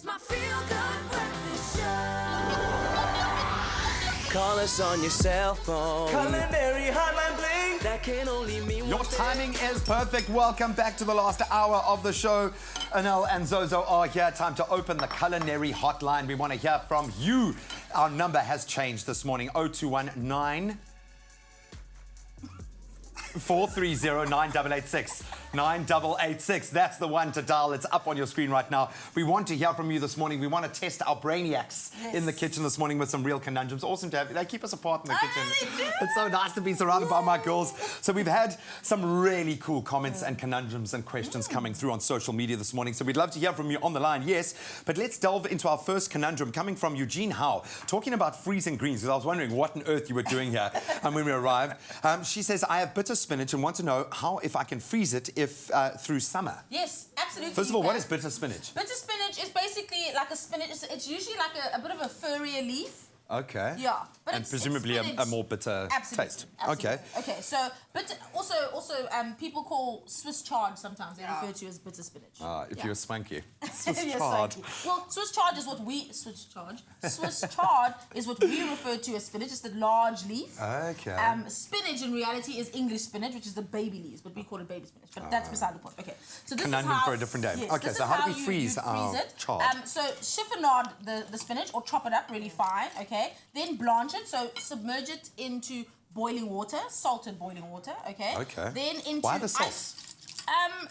It's my feel-good breakfast show. Call us on your cell phone. Culinary Hotline bling. That can only mean Your one thing. timing is perfect. Welcome back to the last hour of the show. Anel and Zozo are here. Time to open the Culinary Hotline. We want to hear from you. Our number has changed this morning. 0219 430 9886. 9886. That's the one to dial. It's up on your screen right now. We want to hear from you this morning. We want to test our brainiacs in the kitchen this morning with some real conundrums. Awesome to have you. They keep us apart in the kitchen. It's so nice to be surrounded by my girls. So we've had some really cool comments and conundrums and questions coming through on social media this morning. So we'd love to hear from you on the line, yes. But let's delve into our first conundrum coming from Eugene Howe, talking about freezing greens, because I was wondering what on earth you were doing here when we arrived. She says, I have bitter spinach and want to know how if I can freeze it if through summer. Yes, absolutely. First of all, what is bitter spinach? Bitter spinach is basically like a spinach. It's usually like a bit of a furrier leaf. Okay. Yeah, but and it's presumably spinach. a more bitter taste. Absolutely. Okay. Okay. So, but also, people call Swiss chard sometimes. They refer to as bitter spinach. If you're swanky. Swiss Yes, chard. thank you. Well, Swiss chard is what we Swiss chard is what we refer to as spinach. It's the large leaf. Okay. Spinach in reality is English spinach, which is the baby leaves, but we call it baby spinach. But that's beside the point. Okay. So this Conundrum is how, for a different day. Yes, Okay, this so is how do we you freeze our it. chard? So chiffonade the spinach or chop it up really fine. Okay. Then blanch it. So submerge it into boiling water, salted boiling water. Okay. Okay. Then into Why the salt? ice.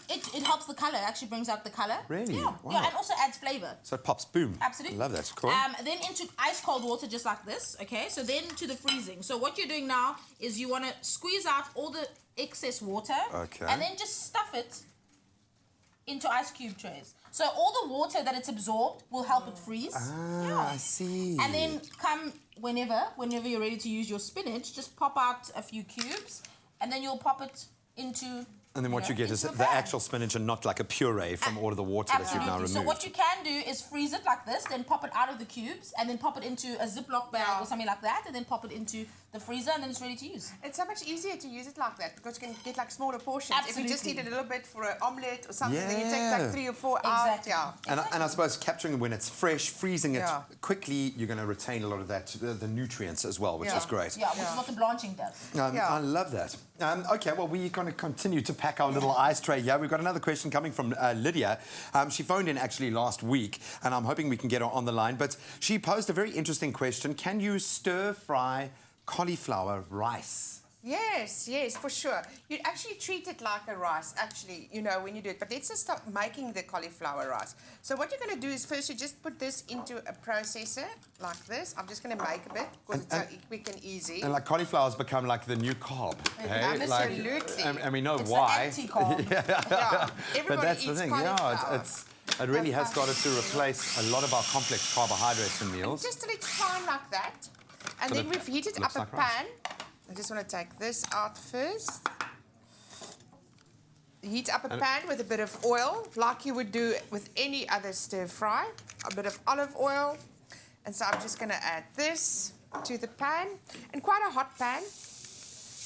It helps the color. Actually brings out the color. Really? Yeah. Wow. Yeah, and also adds flavor. So it pops, boom. Absolutely. Love that. Cool. Then into ice cold water, just like this. Okay. So then to the freezing. So what you're doing now is you want to squeeze out all the excess water. Okay. And then just stuff it into ice cube trays. So all the water that it's absorbed will help it freeze. I see. And then come whenever you're ready to use your spinach, just pop out a few cubes, and then you'll pop it into. And then what you get is into a the pan. actual spinach and not like a puree from all of the water that you've now Absolutely. removed. So what you can do is freeze it like this, then pop it out of the cubes, and then pop it into a Ziploc bag or something like that, and then pop it into the freezer, and then it's ready to use. It's so much easier to use it like that because you can get like smaller portions. Absolutely. If you just need a little bit for an omelette or something, then you take Yeah. like 3 or 4 Exactly. out. Yeah. And I suppose capturing it when it's fresh, freezing it Yeah. quickly, you're going to retain a lot of that, the nutrients as well, which Yeah. is great. Yeah, which is what the blanching does. Yeah. I love that. Okay, well, we're going to continue to pack our little ice tray here. We've got another question coming from Lydia. She phoned in actually last week, and I'm hoping we can get her on the line. But she posed a very interesting question. Can you stir-fry cauliflower rice? Yes, for sure. You actually treat it like a rice, actually, you know, when you do it. But let's just start making the cauliflower rice. So what you're going to do is first you just put this into a processor like this. I'm just going to make a bit because it's so quick and easy. And like cauliflower's become like the new carb. Hey? Absolutely. Like, and we know It's why. the anti-carb. Yeah. Everybody But that's eats the thing. cauliflower. It really has started to replace a lot of our complex carbohydrates in meals. Just till it's fine like that. And So then it we've heated looks up a like rice. pan. I just want to take this out first. Heat up a pan with a bit of oil, like you would do with any other stir fry. A bit of olive oil. And so I'm just going to add this to the pan. And quite a hot pan.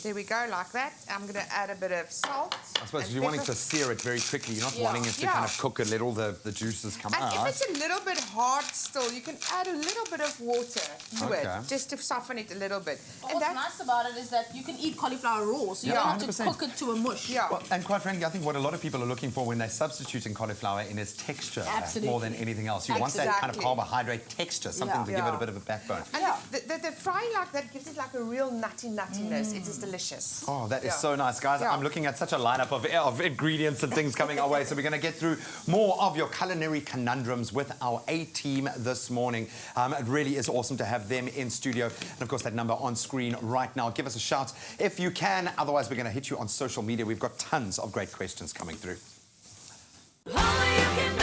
There we go, like that. I'm going to add a bit of salt. I suppose and if you're wanting pepper. to sear it very quickly, you're not Yeah. wanting it to Yeah. kind of cook it, let all the juices come And out. if it's a little bit hard still, you can add a little bit of water to Okay. it, just to soften it a little bit. But And what's nice about it is that you can eat cauliflower raw, so you Yeah, don't have to 100%. cook it to a mush. Yeah. Well, and quite frankly, I think what a lot of people are looking for when they're substituting cauliflower in is texture Absolutely. more than anything else. You want that kind of Exactly. carbohydrate texture, something to give it a Yeah. bit of a backbone. And the frying like that gives it like a real nuttiness. It is delicious. Oh, that is Yeah. so nice, guys. Yeah. I'm looking at such a lineup of ingredients and things coming our way. So we're going to get through more of your culinary conundrums with our A-team this morning. It really is awesome to have them in studio. And, of course, that number on screen right now. Give us a shout if you can. Otherwise, we're going to hit you on social media. We've got tons of great questions coming through. Only you can